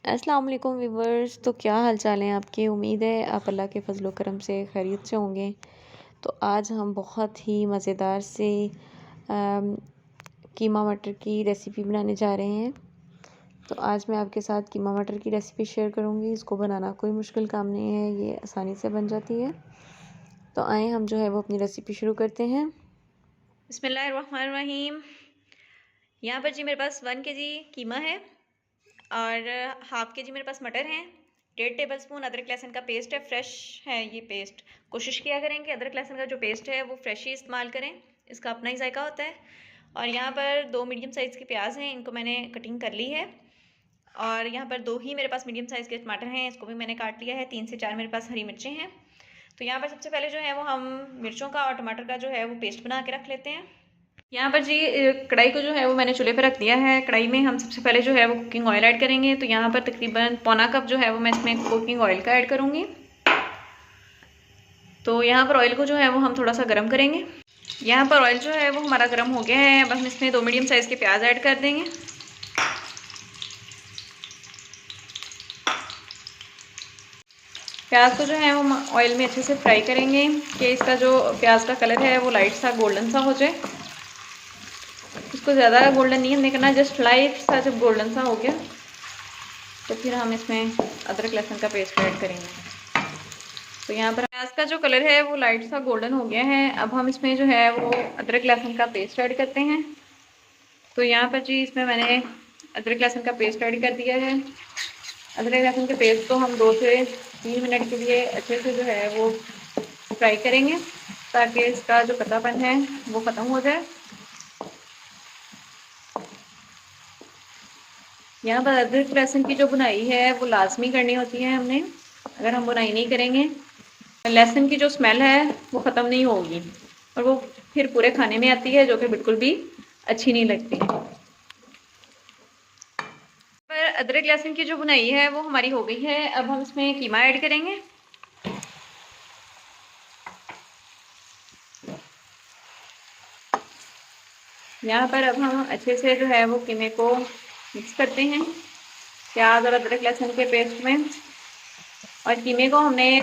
अस्सलाम वालेकुम व्यूवर्स। तो क्या हाल चाल हैं आपके? उम्मीद है आप अल्लाह के फजल करम से खैरियत से होंगे। तो आज हम बहुत ही मज़ेदार से कीमा मटर की रेसिपी बनाने जा रहे हैं। तो आज मैं आपके साथ कीमा मटर की रेसिपी शेयर करूंगी। इसको बनाना कोई मुश्किल काम नहीं है, ये आसानी से बन जाती है। तो आए हम जो है वो अपनी रेसिपी शुरू करते हैं। बिस्मिल्लाहिर्रहमानिर्रहीम। यहाँ पर जी मेरे पास 1 केजी कीमा है और हाफ़ केजी मेरे पास मटर हैं। 1.5 टेबलस्पून अदरक लहसुन का पेस्ट है, फ्रेश है ये पेस्ट। कोशिश किया करें कि अदरक लहसुन का जो पेस्ट है वो फ्रेश ही इस्तेमाल करें, इसका अपना ही जायका होता है। और यहाँ पर 2 मीडियम साइज़ के प्याज हैं, इनको मैंने कटिंग कर ली है। और यहाँ पर 2 ही मेरे पास मीडियम साइज़ के टमाटर हैं, इसको भी मैंने काट लिया है। 3 से 4 मेरे पास हरी मिर्चें हैं। तो यहाँ पर सबसे पहले जो है वो हम मिर्चों का और टमाटर का जो है वो पेस्ट बना के रख लेते हैं। यहाँ पर जी कढ़ाई को जो है वो मैंने चूल्हे पर रख दिया है। कढ़ाई में हम सबसे पहले जो है वो कुकिंग ऑयल ऐड करेंगे। तो यहाँ पर तकरीबन पौना कप जो है वो मैं इसमें कुकिंग ऑयल का ऐड करूँगी। तो यहाँ पर ऑयल को जो है वो हम थोड़ा सा गर्म करेंगे। यहाँ पर ऑयल जो है वो हमारा गर्म हो गया है। अब हम इसमें 2 मीडियम साइज़ के प्याज ऐड कर देंगे। प्याज को जो है वो ऑयल में अच्छे से फ्राई करेंगे कि इसका जो प्याज का कलर है वो लाइट सा गोल्डन सा हो जाए। इसको ज़्यादा गोल्डन नहीं हमने करना, जस्ट लाइट सा जब गोल्डन सा हो गया तो फिर हम इसमें अदरक लहसुन का पेस्ट ऐड करेंगे। तो यहाँ पर प्याज का जो कलर है वो लाइट सा गोल्डन हो गया है। अब हम इसमें जो है वो अदरक लहसुन का पेस्ट ऐड करते हैं। तो यहाँ पर जी इसमें मैंने अदरक लहसुन का पेस्ट ऐड कर दिया है। अदरक लहसुन के पेस्ट को हम 2 से 3 मिनट के लिए अच्छे से जो है वो फ्राई करेंगे ताकि इसका जो कच्चापन है वो ख़त्म हो जाए। यहाँ पर अदरक लहसुन की जो बुनाई है वो लाजमी करनी होती है हमने। अगर हम बुनाई नहीं करेंगे लहसुन की जो स्मेल है वो ख़त्म नहीं होगी और वो फिर पूरे खाने में आती है, जो कि बिल्कुल भी अच्छी नहीं लगती। पर अदरक लहसुन की जो बुनाई है वो हमारी हो गई है। अब हम इसमें कीमा ऐड करेंगे। यहाँ पर अब हम अच्छे से जो है वो कीमे को मिक्स करते हैं प्याज और अदरक लहसुन के पेस्ट में। और कीमे को हमने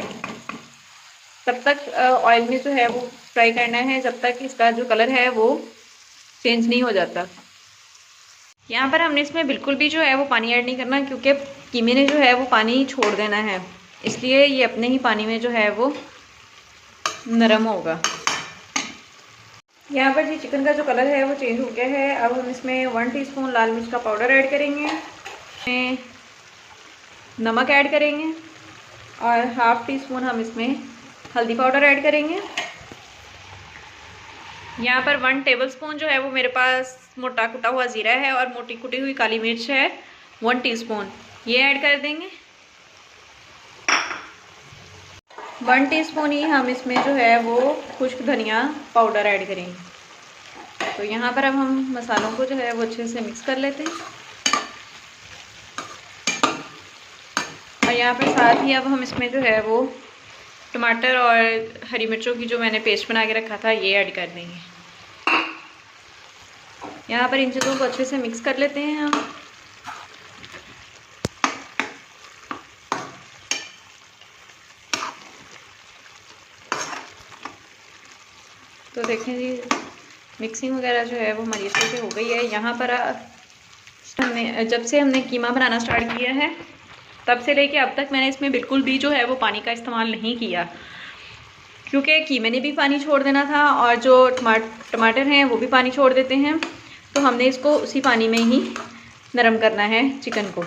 तब तक ऑयल में जो है वो फ्राई करना है जब तक इसका जो कलर है वो चेंज नहीं हो जाता। यहाँ पर हमने इसमें बिल्कुल भी जो है वो पानी ऐड नहीं करना, क्योंकि कीमे ने जो है वो पानी छोड़ देना है, इसलिए ये अपने ही पानी में जो है वो नरम होगा। यहाँ पर जी चिकन का जो कलर है वो चेंज हो गया है। अब हम इसमें 1 टीस्पून लाल मिर्च का पाउडर ऐड करेंगे, नमक ऐड करेंगे और हाफ़ टी स्पून हम इसमें हल्दी पाउडर ऐड करेंगे। यहाँ पर 1 टेबलस्पून जो है वो मेरे पास मोटा कुटा हुआ ज़ीरा है और मोटी कुटी हुई काली मिर्च है 1 टीस्पून, ये ऐड कर देंगे। 1 टीस्पून ही हम इसमें जो है वो खुश्क धनिया पाउडर ऐड करेंगे। तो यहाँ पर अब हम मसालों को जो है वो अच्छे से मिक्स कर लेते हैं। और यहाँ पर साथ ही अब हम इसमें जो है वो टमाटर और हरी मिर्चों की जो मैंने पेस्ट बना के रखा था ये ऐड कर देंगे। यहाँ पर इन चीज़ों को अच्छे से मिक्स कर लेते हैं हम। तो देखें जी मिक्सिंग वगैरह जो है वो हमारी अच्छे से हो गई है। यहाँ पर जब से हमने कीमा बनाना स्टार्ट किया है तब से लेके अब तक मैंने इसमें बिल्कुल भी जो है वो पानी का इस्तेमाल नहीं किया, क्योंकि कीमे ने भी पानी छोड़ देना था और जो टमाटर हैं वो भी पानी छोड़ देते हैं। तो हमने इसको उसी पानी में ही नरम करना है चिकन को।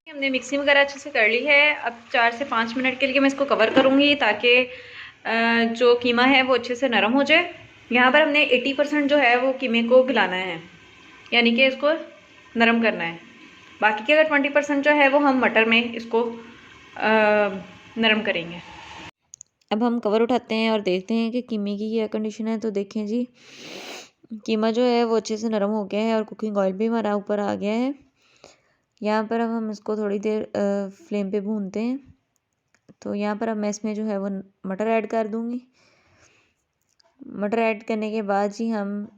हमने मिक्सिंग वगैरह अच्छे से कर ली है। अब 4 से 5 मिनट के लिए मैं इसको कवर करूँगी ताकि जो कीमा है वो अच्छे से नरम हो जाए। यहाँ पर हमने 80% जो है वो कीमे को गलाना है, यानी कि इसको नरम करना है। बाकी के अगर 20% जो है वो हम मटर में इसको नरम करेंगे। अब हम कवर उठाते हैं और देखते हैं कि कीमे की क्या कंडीशन है। तो देखें जी कीमा जो है वो अच्छे से नरम हो गया है और कुकिंग ऑयल भी हमारा ऊपर आ गया है। यहाँ पर अब हम इसको थोड़ी देर फ्लेम पे भूनते हैं। तो यहाँ पर अब मैं इसमें जो है वो मटर ऐड कर दूँगी। मटर ऐड करने के बाद जी हम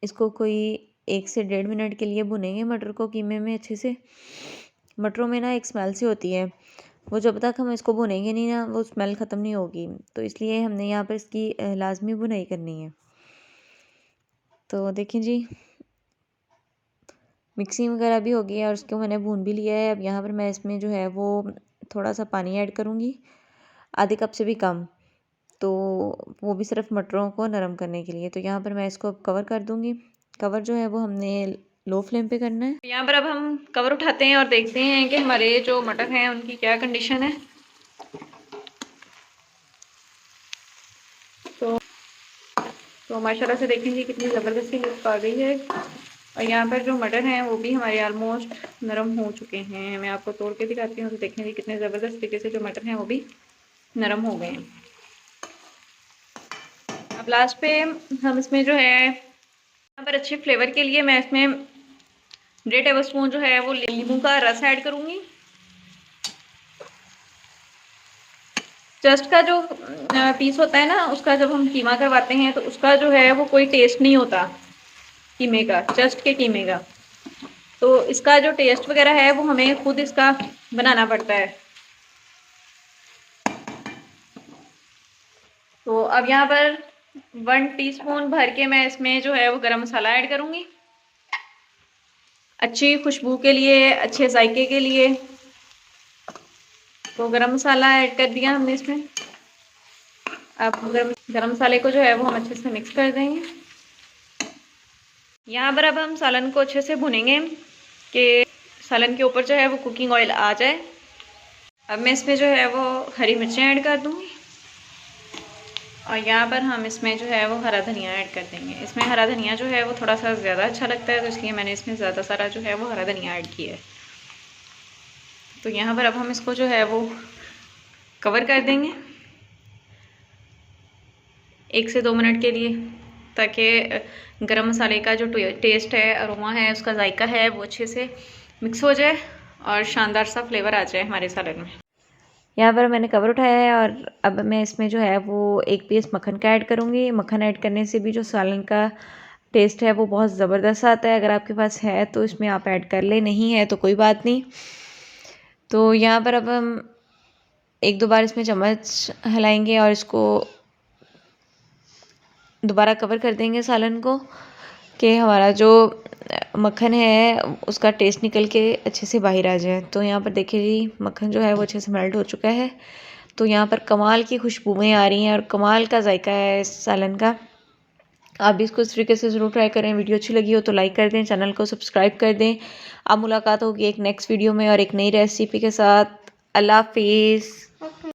इसको कोई 1 से 1.5 मिनट के लिए भुनेंगे मटर को कीमे में अच्छे से। मटरों में ना एक स्मेल सी होती है, वो जब तक हम इसको भुनेंगे नहीं ना वो स्मेल ख़त्म नहीं होगी, तो इसलिए हमने यहाँ पर इसकी लाजमी भुनाई करनी है। तो देखें जी, मिक्सिंग वगैरह भी हो गई है और उसको मैंने भून भी लिया है। अब यहाँ पर मैं इसमें जो है वो थोड़ा सा पानी ऐड करूँगी, आधे कप से भी कम, तो वो भी सिर्फ मटरों को नरम करने के लिए। तो यहाँ पर मैं इसको अब कवर कर दूँगी। कवर जो है वो हमने लो फ्लेम पे करना है। यहाँ पर अब हम कवर उठाते हैं और देखते हैं कि हमारे जो मटर हैं उनकी क्या कंडीशन है। तो माशाल्लाह से देखेंगे कितनी ज़बरदस्ती लुक आ गई है। और यहाँ पर जो मटर हैं वो भी हमारे ऑलमोस्ट नरम हो चुके हैं। मैं आपको तोड़ के दिखाती हूँ तो देखेंगे कितने ज़बरदस्त तरीके से जो मटर हैं वो भी नरम हो गए हैं। अब लास्ट पे हम इसमें जो है यहाँ पर अच्छे फ्लेवर के लिए मैं इसमें 1.5 टेबल स्पून जो है वो नींबू का रस ऐड करूँगी। चस्ट का जो पीस होता है ना, उसका जब हम कीमा करवाते हैं तो उसका जो है वो कोई टेस्ट नहीं होता कीमे का, चस्ट के कीमे का। तो इसका जो टेस्ट वगैरह है वो हमें खुद इसका बनाना पड़ता है। तो अब यहाँ पर 1 टीस्पून भर के मैं इसमें जो है वो गरम मसाला ऐड करूँगी, अच्छी खुशबू के लिए, अच्छे जायके के लिए। तो गरम मसाला ऐड कर दिया हमने इसमें। अब गरम मसाले को जो है वो हम अच्छे से मिक्स कर देंगे। यहाँ पर अब हम सालन को अच्छे से भुनेंगे कि सालन के ऊपर जो है वो कुकिंग ऑयल आ जाए। अब मैं इसमें जो है वो हरी मिर्चें ऐड कर दूँगी और यहाँ पर हम इसमें जो है वो हरा धनिया ऐड कर देंगे। इसमें हरा धनिया जो है वो थोड़ा सा ज़्यादा अच्छा लगता है, तो इसलिए मैंने इसमें ज़्यादा सारा जो है वो हरा धनिया ऐड किया है। तो यहाँ पर अब हम इसको जो है वो कवर कर देंगे 1 से 2 मिनट के लिए, ताकि गरम मसाले का जो टेस्ट है, अरोमा है, उसका जायका है वो अच्छे से मिक्स हो जाए और शानदार सा फ्लेवर आ जाए हमारे सालन में। यहाँ पर मैंने कवर उठाया है और अब मैं इसमें जो है वो 1 पीस मक्खन का ऐड करूँगी। मक्खन ऐड करने से भी जो सालन का टेस्ट है वो बहुत ज़बरदस्त आता है। अगर आपके पास है तो इसमें आप ऐड कर ले, नहीं है तो कोई बात नहीं। तो यहाँ पर अब हम 1-2 बार इसमें चम्मच हिलाएंगे और इसको दोबारा कवर कर देंगे सालन को, कि हमारा जो मक्खन है उसका टेस्ट निकल के अच्छे से बाहर आ जाए। तो यहाँ पर देखिए जी, मक्खन जो है वो अच्छे से मेल्ट हो चुका है। तो यहाँ पर कमाल की खुशबुएं आ रही हैं और कमाल का जायका है इस सालन का। आप भी इसको इस तरीके से ज़रूर ट्राई करें। वीडियो अच्छी लगी हो तो लाइक कर दें, चैनल को सब्सक्राइब कर दें। अब मुलाकात होगी एक नेक्स्ट वीडियो में और एक नई रेसिपी के साथ। अल्लाह हाफिज़।